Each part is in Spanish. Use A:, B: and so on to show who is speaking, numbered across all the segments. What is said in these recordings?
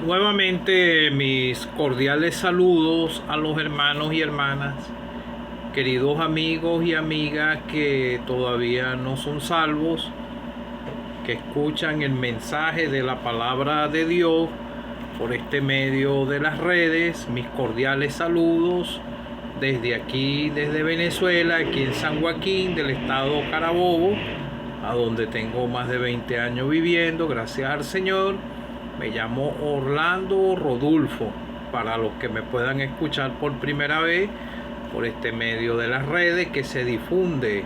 A: Nuevamente mis cordiales saludos a los hermanos y hermanas, queridos amigos y amigas que todavía no son salvos, que escuchan el mensaje de la palabra de Dios por este medio de las redes. Mis cordiales saludos desde aquí, desde Venezuela, aquí en San Joaquín del estado Carabobo, a donde tengo más de 20 años viviendo, gracias al Señor. Me llamo Orlando Rodulfo, para los que me puedan escuchar por primera vez por este medio de las redes que se difunde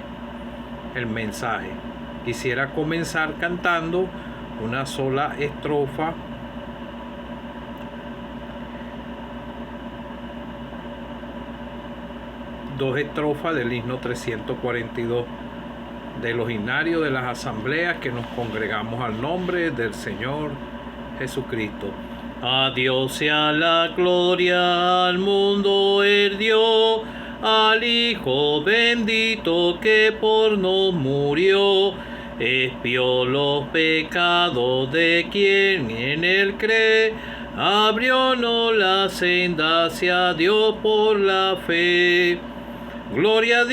A: el mensaje. Quisiera comenzar cantando una sola estrofa dos estrofas del himno 342 de los himnarios de las asambleas que nos congregamos al nombre del Señor Jesucristo. A Dios sea la gloria, al mundo Él dio, al Hijo bendito que por nos murió, expió los pecados de quien en Él cree, abriónos la senda hacia Dios por la fe. Gloria a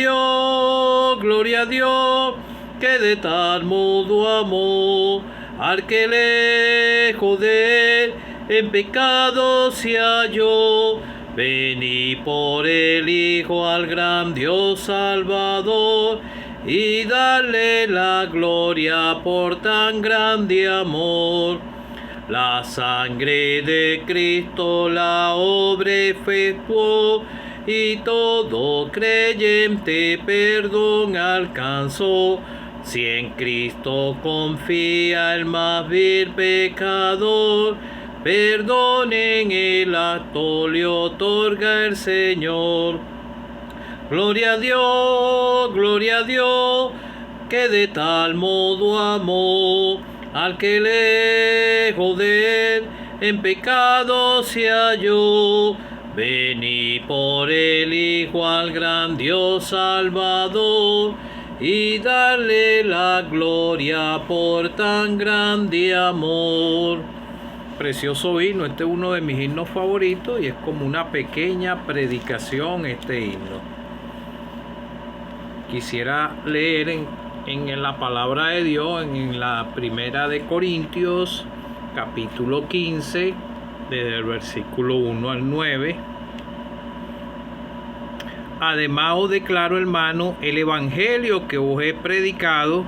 A: Dios, que de tal modo amó al que lejos de él en pecado se halló. Vení por el Hijo al gran Dios Salvador y dale la gloria por tan grande amor. La sangre de Cristo la obra efectuó y todo creyente perdón alcanzó. Si en Cristo confía el más vil pecador, perdón en el acto le otorga el Señor. Gloria a Dios, que de tal modo amó al que lejos de él en pecado se halló. Vení por el Hijo al gran Dios Salvador y darle la gloria por tan grande amor. Precioso himno, este es uno de mis himnos favoritos y es como una pequeña predicación este himno. Quisiera leer en la palabra de Dios, en la primera de Corintios, capítulo 15, desde el versículo 1 al 9. Además os declaro, hermano, el evangelio que os he predicado,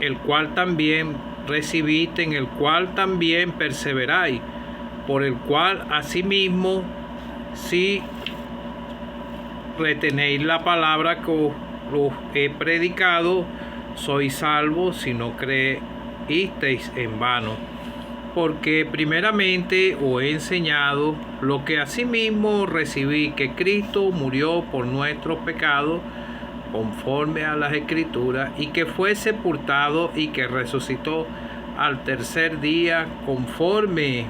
A: el cual también recibiste, en el cual también perseveráis, por el cual asimismo, si retenéis la palabra que os he predicado, sois salvos si no creísteis en vano. Porque primeramente os he enseñado lo que asimismo recibí, que Cristo murió por nuestros pecados conforme a las Escrituras, y que fue sepultado y que resucitó al tercer día conforme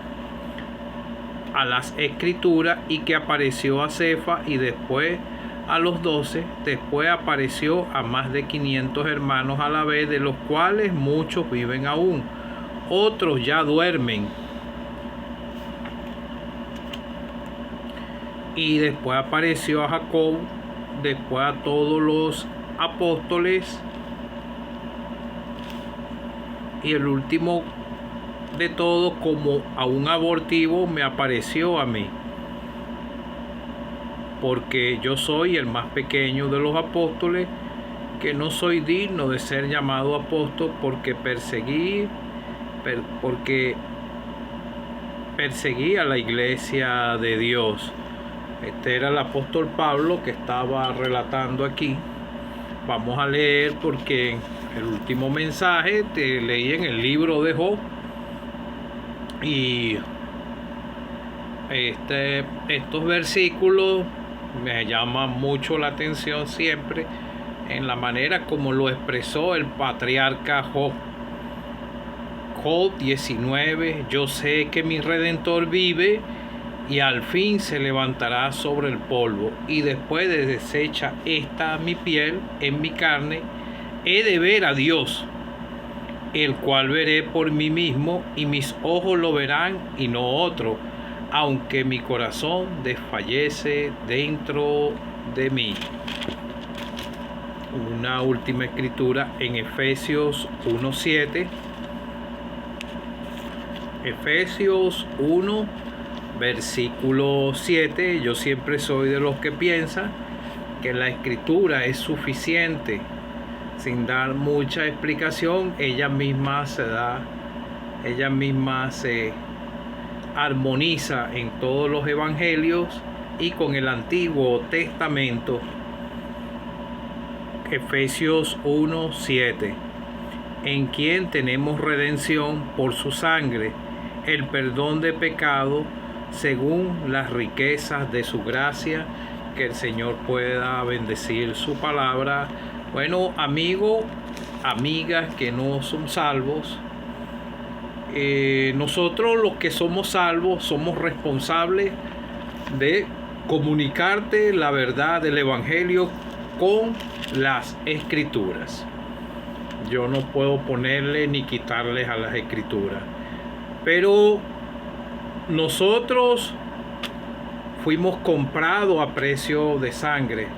A: a las Escrituras, y que apareció a Cefas y después a los 12, después apareció a más de 500 hermanos a la vez, de los cuales muchos viven aún, otros ya duermen. Y después apareció a Jacob, después a todos los apóstoles, y el último de todos, como a un abortivo, me apareció a mí, porque yo soy el más pequeño de los apóstoles, que no soy digno de ser llamado apóstol, porque perseguí a la iglesia de Dios. Este era el apóstol Pablo que estaba relatando aquí. Vamos a leer, porque el último mensaje te leí en el libro de Job, y estos versículos me llaman mucho la atención siempre en la manera como lo expresó el patriarca Job. Job 19: yo sé que mi Redentor vive y al fin se levantará sobre el polvo, y después de deshecha esta mi piel en mi carne, he de ver a Dios, el cual veré por mí mismo, y mis ojos lo verán y no otro, aunque mi corazón desfallece dentro de mí. Una última escritura en Efesios 1:7. Efesios 1, versículo 7. Yo siempre soy de los que piensan que la escritura es suficiente. Sin dar mucha explicación, ella misma se armoniza en todos los evangelios y con el Antiguo Testamento. Efesios 1:7, en quien tenemos redención por su sangre, el perdón de pecado, según las riquezas de su gracia. Que el Señor pueda bendecir su palabra. Bueno, amigos, amigas que no son salvos, nosotros los que somos salvos somos responsables de comunicarte la verdad del Evangelio con las Escrituras. Yo no puedo ponerle ni quitarles a las Escrituras, pero nosotros fuimos comprados a precio de sangre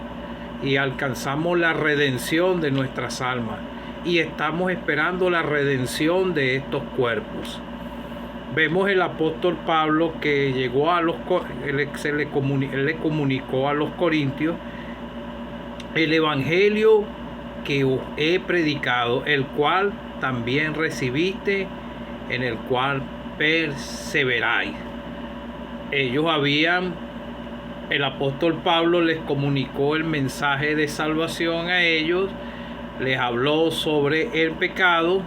A: y alcanzamos la redención de nuestras almas y estamos esperando la redención de estos cuerpos. Vemos el apóstol Pablo que llegó a él le comunicó a los corintios el evangelio que os he predicado, el cual también recibiste, en el cual perseveráis. El apóstol Pablo les comunicó el mensaje de salvación a ellos, les habló sobre el pecado,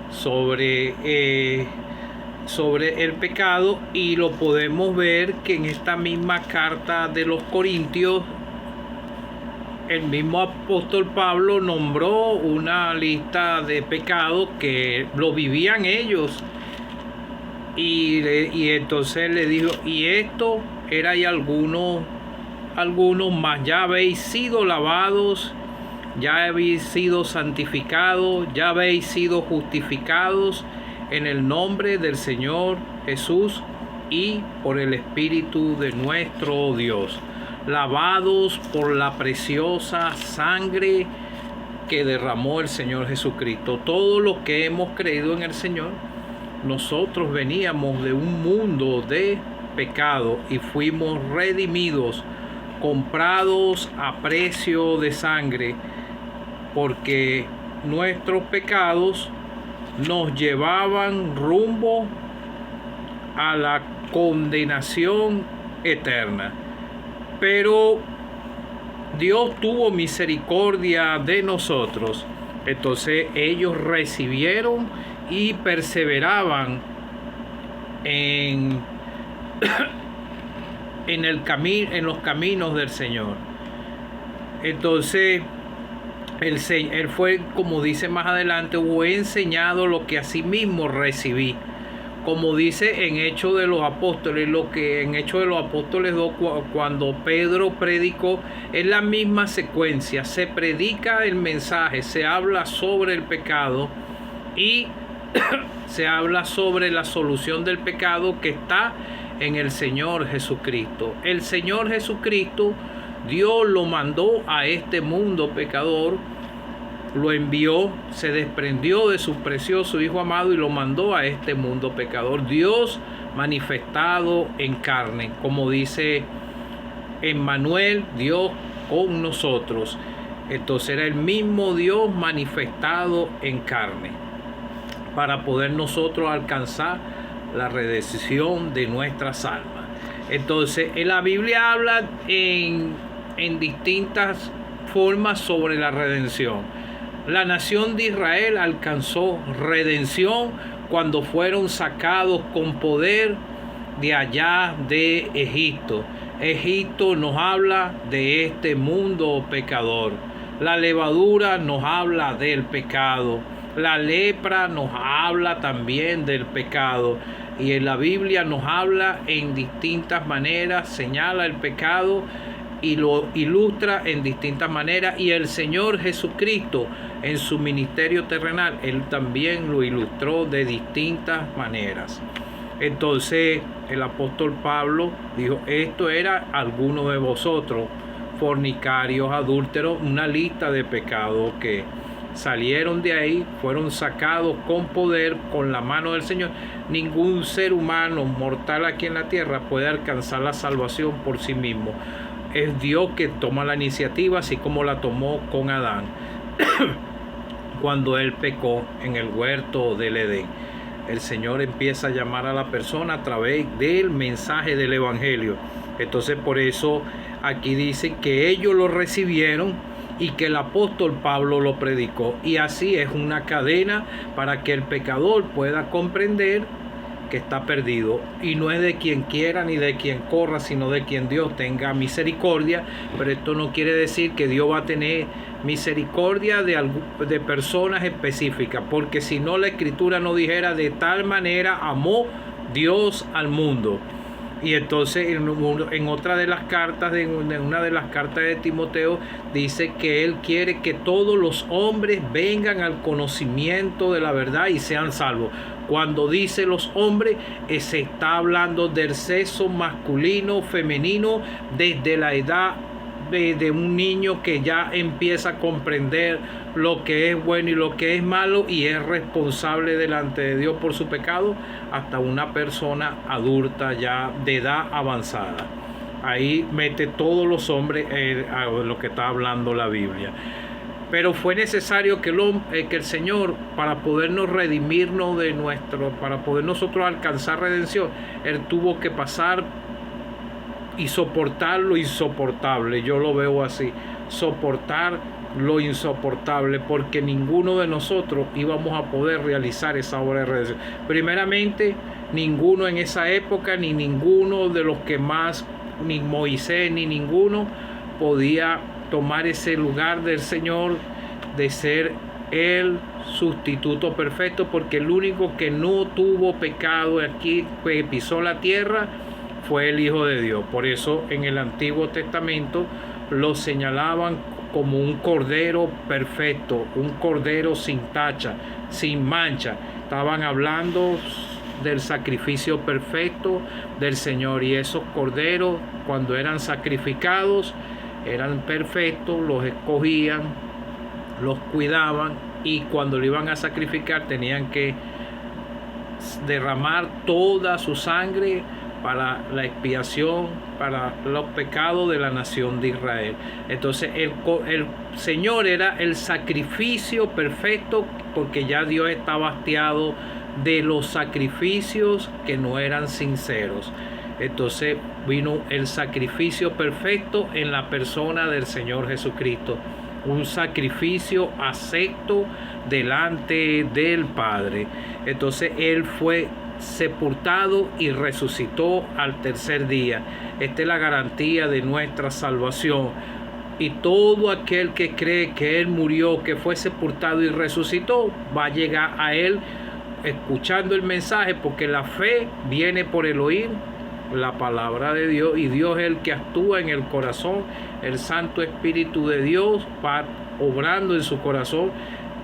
A: sobre el pecado, y lo podemos ver que en esta misma carta de los Corintios, el mismo apóstol Pablo nombró una lista de pecados que lo vivían ellos. Y entonces le dijo, y esto era y algunos más, ya habéis sido lavados, ya habéis sido santificados, ya habéis sido justificados en el nombre del Señor Jesús y por el Espíritu de nuestro Dios, lavados por la preciosa sangre que derramó el Señor Jesucristo. Todos los que hemos creído en el Señor, nosotros veníamos de un mundo de pecado y fuimos redimidos, comprados a precio de sangre, porque nuestros pecados nos llevaban rumbo a la condenación eterna. Pero Dios tuvo misericordia de nosotros. Entonces ellos recibieron y perseveraban en los caminos del Señor. Entonces él fue, como dice más adelante, os he enseñado lo que asimismo recibí. Como dice en Hechos de los Apóstoles, lo que en Hechos de los Apóstoles 2, cuando Pedro predicó, es la misma secuencia. Se predica el mensaje, se habla sobre el pecado y se habla sobre la solución del pecado que está en el Señor Jesucristo. El Señor Jesucristo, Dios lo mandó a este mundo pecador, lo envió, se desprendió de su precioso Hijo amado y lo mandó a este mundo pecador. Dios manifestado en carne, como dice Emmanuel, Dios con nosotros. Entonces era el mismo Dios manifestado en carne, para poder nosotros alcanzar la redención de nuestras almas. Entonces, en la Biblia habla en distintas formas sobre la redención. La nación de Israel alcanzó redención cuando fueron sacados con poder de allá de Egipto. Egipto nos habla de este mundo pecador. La levadura nos habla del pecado. La lepra nos habla también del pecado. Y en la Biblia nos habla en distintas maneras, señala el pecado y lo ilustra en distintas maneras, y el Señor Jesucristo en su ministerio terrenal, Él también lo ilustró de distintas maneras. Entonces el apóstol Pablo dijo, esto era alguno de vosotros, fornicarios, adúlteros, una lista de pecados que salieron de ahí, fueron sacados con poder, con la mano del Señor. Ningún ser humano mortal aquí en la tierra puede alcanzar la salvación por sí mismo. Es Dios que toma la iniciativa, así como la tomó con Adán cuando él pecó en el huerto del Edén. El Señor empieza a llamar a la persona a través del mensaje del Evangelio. Entonces por eso aquí dice que ellos lo recibieron y que el apóstol Pablo lo predicó. Y así es una cadena para que el pecador pueda comprender que está perdido. Y no es de quien quiera ni de quien corra, sino de quien Dios tenga misericordia. Pero esto no quiere decir que Dios va a tener misericordia de personas específicas, porque si no, la Escritura no dijera de tal manera amó Dios al mundo. Y entonces en otra de las cartas, en una de las cartas de Timoteo, dice que él quiere que todos los hombres vengan al conocimiento de la verdad y sean salvos. Cuando dice los hombres, se está hablando del sexo masculino, femenino, desde la edad de un niño que ya empieza a comprender lo que es bueno y lo que es malo y es responsable delante de Dios por su pecado, hasta una persona adulta ya de edad avanzada. Ahí mete todos los hombres a lo que está hablando la Biblia. Pero fue necesario que el Señor, para podernos redimirnos para poder nosotros alcanzar redención, Él tuvo que pasar y soportar lo insoportable. Yo lo veo así, soportar lo insoportable, porque ninguno de nosotros íbamos a poder realizar esa obra de redención. Primeramente, ninguno en esa época, ni ninguno de los que más, ni Moisés, ni ninguno podía tomar ese lugar del Señor de ser el sustituto perfecto, porque el único que no tuvo pecado aquí, que pisó la tierra, fue el Hijo de Dios. Por eso en el Antiguo Testamento lo señalaban como un cordero perfecto, un cordero sin tacha, sin mancha. Estaban hablando del sacrificio perfecto del Señor, y esos corderos, cuando eran sacrificados, eran perfectos, los escogían, los cuidaban, y cuando lo iban a sacrificar tenían que derramar toda su sangre para la expiación, para los pecados de la nación de Israel. Entonces el Señor era el sacrificio perfecto, porque ya Dios estaba hastiado de los sacrificios que no eran sinceros. Entonces vino el sacrificio perfecto en la persona del Señor Jesucristo, un sacrificio acepto delante del Padre. Entonces Él fue sepultado y resucitó al tercer día. Esta es la garantía de nuestra salvación. Y todo aquel que cree que Él murió, que fue sepultado y resucitó, va a llegar a Él escuchando el mensaje, porque la fe viene por el oír la palabra de Dios, y Dios es el que actúa en el corazón. El Santo Espíritu de Dios va obrando en su corazón,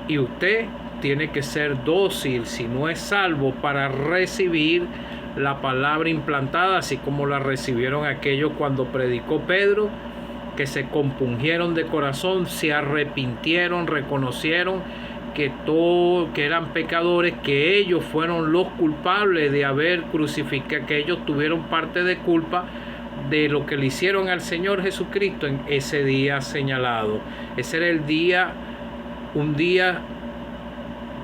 A: y usted tiene que ser dócil, si no es salvo, para recibir la palabra implantada, así como la recibieron aquellos cuando predicó Pedro, que se compungieron de corazón, se arrepintieron, reconocieron que eran pecadores, que ellos fueron los culpables de haber crucificado, que ellos tuvieron parte de culpa de lo que le hicieron al Señor Jesucristo en ese día señalado. Ese era el día, un día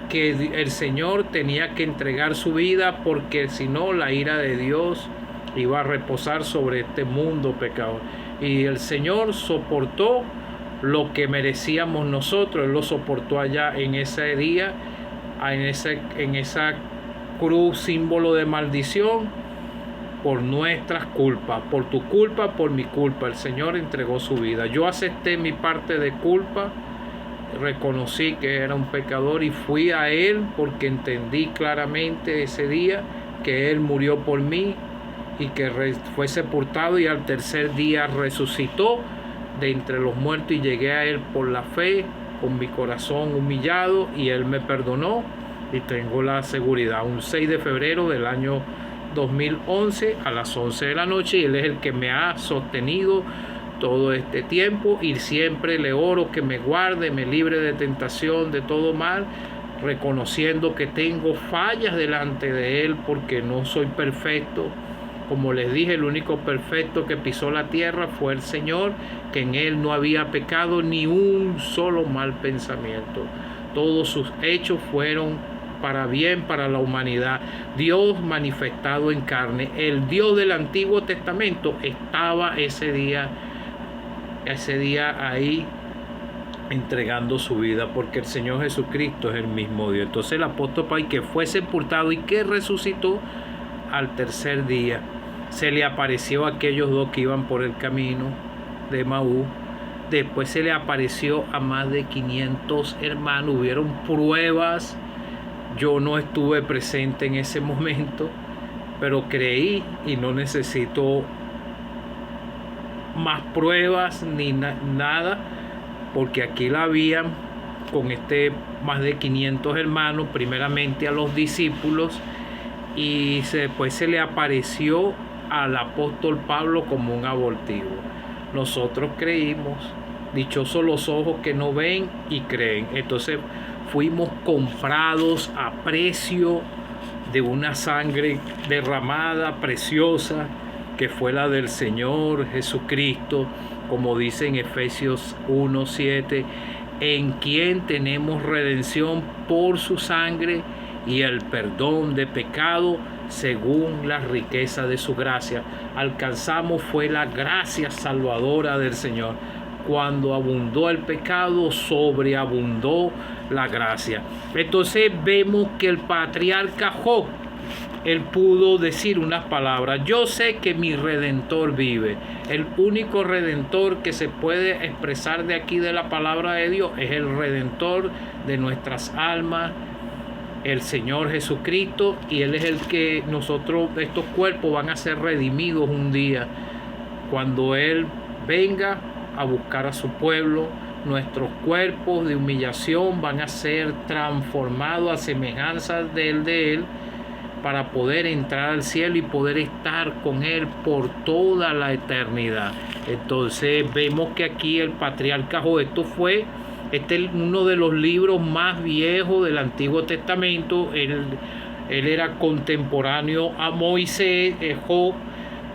A: que el Señor tenía que entregar su vida, porque si no, la ira de Dios iba a reposar sobre este mundo pecador. Y el Señor soportó lo que merecíamos nosotros. Él lo soportó allá en ese día, en esa cruz, símbolo de maldición, por nuestras culpas, por tu culpa, por mi culpa. El Señor entregó su vida. Yo acepté mi parte de culpa, reconocí que era un pecador y fui a Él, porque entendí claramente ese día que Él murió por mí y que fue sepultado y al tercer día resucitó de entre los muertos, y llegué a Él por la fe, con mi corazón humillado, y Él me perdonó y tengo la seguridad. Un 6 de febrero del año 2011 a las 11 de la noche, y Él es el que me ha sostenido todo este tiempo, y siempre le oro que me guarde, me libre de tentación, de todo mal, reconociendo que tengo fallas delante de Él, porque no soy perfecto. Como les dije, el único perfecto que pisó la tierra fue el Señor, que en Él no había pecado ni un solo mal pensamiento. Todos sus hechos fueron para bien, para la humanidad. Dios manifestado en carne, el Dios del Antiguo Testamento, estaba ese día ahí entregando su vida, porque el Señor Jesucristo es el mismo Dios. Entonces el apóstol Pablo, que fue sepultado y que resucitó al tercer día, se le apareció a aquellos dos que iban por el camino de Emaús. Después se le apareció a más de 500 hermanos. Hubieron pruebas. Yo no estuve presente en ese momento, pero creí, y no necesito más pruebas ni nada, porque aquí la habían con más de 500 hermanos, primeramente a los discípulos, y después se le apareció al apóstol Pablo como un abortivo. Nosotros creímos, dichosos los ojos que no ven y creen. Entonces fuimos comprados a precio de una sangre derramada, preciosa, que fue la del Señor Jesucristo, como dice en Efesios 1:7, en quien tenemos redención por su sangre y el perdón de pecado según la riqueza de su gracia. Alcanzamos fue la gracia salvadora del Señor. Cuando abundó el pecado, sobreabundó la gracia. Entonces vemos que el patriarca Job, él pudo decir unas palabras: yo sé que mi Redentor vive. El único Redentor que se puede expresar de aquí de la palabra de Dios es el Redentor de nuestras almas, el Señor Jesucristo, y Él es el que nosotros, estos cuerpos van a ser redimidos un día. Cuando Él venga a buscar a su pueblo, nuestros cuerpos de humillación van a ser transformados a semejanza de Él, para poder entrar al cielo y poder estar con Él por toda la eternidad. Entonces vemos que aquí el patriarca Job, este es uno de los libros más viejos del Antiguo Testamento. Él era contemporáneo a Moisés, Job,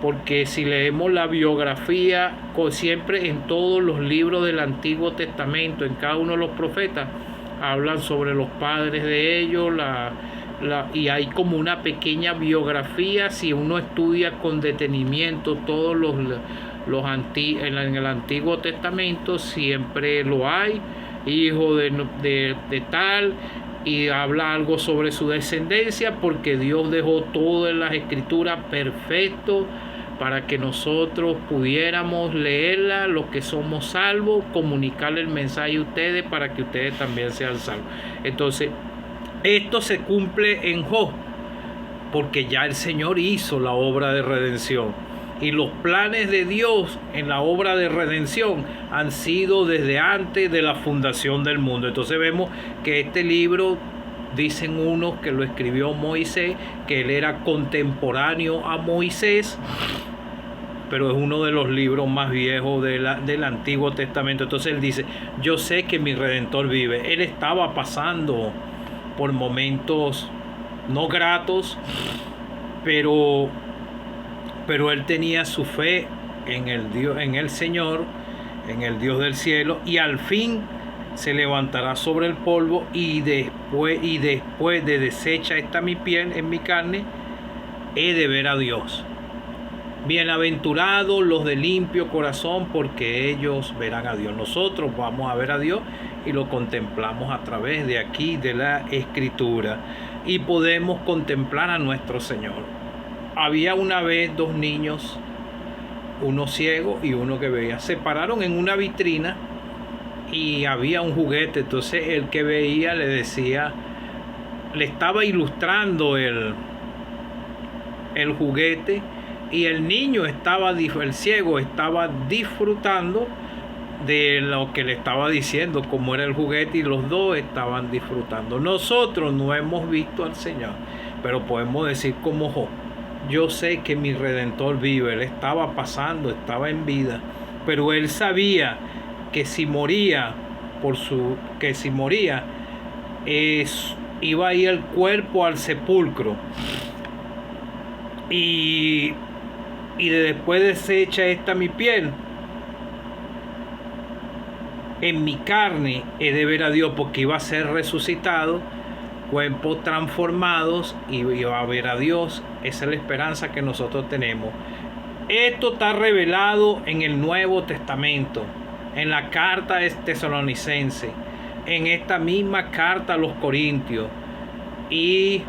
A: porque si leemos la biografía, siempre en todos los libros del Antiguo Testamento, en cada uno de los profetas, hablan sobre los padres de ellos, y hay como una pequeña biografía. Si uno estudia con detenimiento todos en el Antiguo Testamento, siempre lo hay, hijo de tal, y habla algo sobre su descendencia, porque Dios dejó todo en las Escrituras perfecto para que nosotros pudiéramos leerla, los que somos salvos, comunicarle el mensaje a ustedes para que ustedes también sean salvos. Entonces, esto se cumple en Job, porque ya el Señor hizo la obra de redención. Y los planes de Dios en la obra de redención han sido desde antes de la fundación del mundo. Entonces vemos que este libro, dicen unos que lo escribió Moisés, que él era contemporáneo a Moisés, pero es uno de los libros más viejos del Antiguo Testamento. Entonces él dice: yo sé que mi Redentor vive. Él estaba pasando por momentos no gratos, pero él tenía su fe en el Dios, en el Señor, en el Dios del cielo, y al fin se levantará sobre el polvo, y después de deshecha esta mi piel en mi carne, he de ver a Dios. Bienaventurados los de limpio corazón, porque ellos verán a Dios. Nosotros vamos a ver a Dios y lo contemplamos a través de aquí, de la Escritura, y podemos contemplar a nuestro Señor. Había una vez dos niños, uno ciego y uno que veía. Se pararon en una vitrina y había un juguete. Entonces el que veía le decía, le estaba ilustrando el juguete, y el niño el ciego estaba disfrutando de lo que le estaba diciendo, como era el juguete, y los dos estaban disfrutando. Nosotros no hemos visto al Señor, pero podemos decir como Job: yo sé que mi Redentor vive. Él estaba pasando, estaba en vida, pero él sabía que si moría, iba a ir el cuerpo al sepulcro, y después desecha esta mi piel, en mi carne he de ver a Dios, porque iba a ser resucitado, cuerpos transformados, y iba a ver a Dios. Esa es la esperanza que nosotros tenemos. Esto está revelado en el Nuevo Testamento, en la carta de Tesalonicense, en esta misma carta a los Corintios, y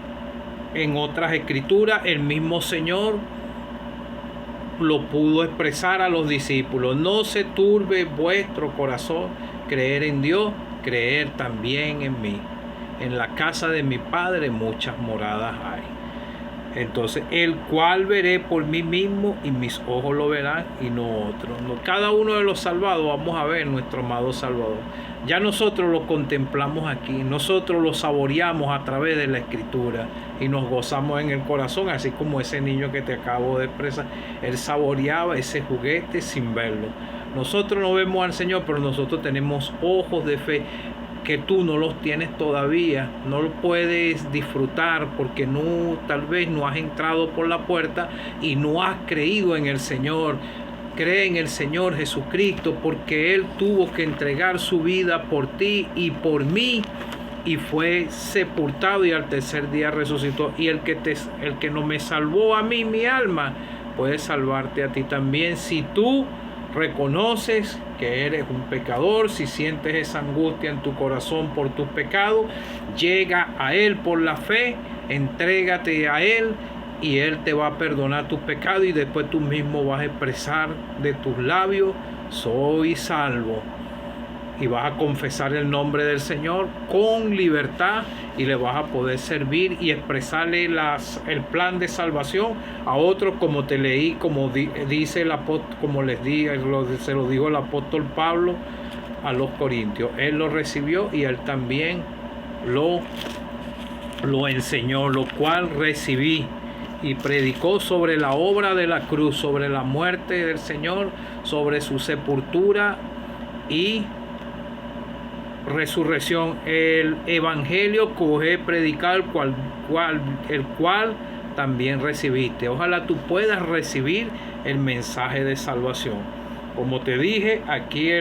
A: en otras escrituras el mismo Señor lo pudo expresar a los discípulos: no se turbe vuestro corazón, creer en Dios, creer también en mí. En la casa de mi Padre muchas moradas hay. Entonces, el cual veré por mí mismo, y mis ojos lo verán y no otros. Cada uno de los salvados vamos a ver nuestro amado Salvador. Ya nosotros lo contemplamos aquí, nosotros lo saboreamos a través de la Escritura y nos gozamos en el corazón, así como ese niño que te acabo de expresar. Él saboreaba ese juguete sin verlo. Nosotros no vemos al Señor, pero nosotros tenemos ojos de fe que tú no los tienes todavía, no lo puedes disfrutar porque tal vez no has entrado por la puerta y no has creído en el Señor. Cree en el Señor Jesucristo, porque Él tuvo que entregar su vida por ti y por mí, y fue sepultado, y al tercer día resucitó. Y el que no me salvó a mí, mi alma, puede salvarte a ti también, si tú reconoces que eres un pecador, si sientes esa angustia en tu corazón por tus pecados. Llega a Él por la fe, entrégate a Él, y Él te va a perdonar tus pecados, y después tú mismo vas a expresar de tus labios: soy salvo. Y vas a confesar el nombre del Señor con libertad, y le vas a poder servir y expresarle el plan de salvación a otros, como te leí, como dice el apóstol, como se lo dijo el apóstol Pablo a los Corintios. Él lo recibió y él también lo enseñó, lo cual recibí, y predicó sobre la obra de la cruz, sobre la muerte del Señor, sobre su sepultura y resurrección, el evangelio que os he predicado, el cual también recibiste. Ojalá tú puedas recibir el mensaje de salvación. Como te dije, aquí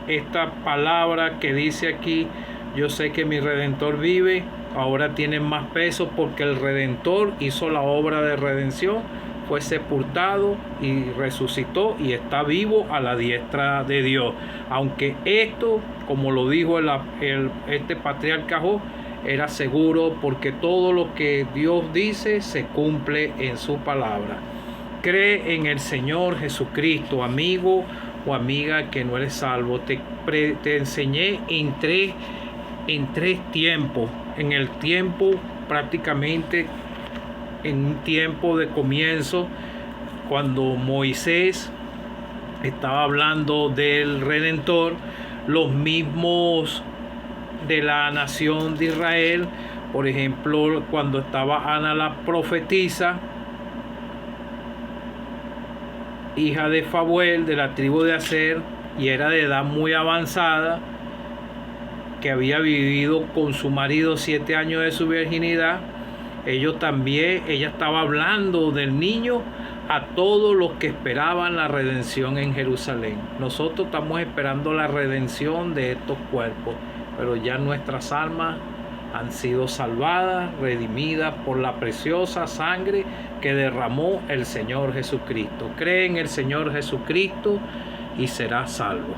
A: esta palabra que dice aquí: yo sé que mi Redentor vive, ahora tiene más peso, porque el Redentor hizo la obra de redención, fue sepultado y resucitó, y está vivo a la diestra de Dios. Aunque esto, como lo dijo este patriarca Job, era seguro, porque todo lo que Dios dice se cumple en su palabra. Cree en el Señor Jesucristo, amigo o amiga que no eres salvo. Te enseñé en tres tiempos. En el tiempo, prácticamente en un tiempo de comienzo, cuando Moisés estaba hablando del Redentor, los mismos de la nación de Israel, por ejemplo, cuando estaba Ana la profetisa, hija de Fabuel, de la tribu de Aser, y era de edad muy avanzada, que había vivido con su marido 7 años de su virginidad. Ella estaba hablando del niño a todos los que esperaban la redención en Jerusalén. Nosotros estamos esperando la redención de estos cuerpos, pero ya nuestras almas han sido salvadas, redimidas por la preciosa sangre que derramó el Señor Jesucristo. Cree en el Señor Jesucristo y serás salvo.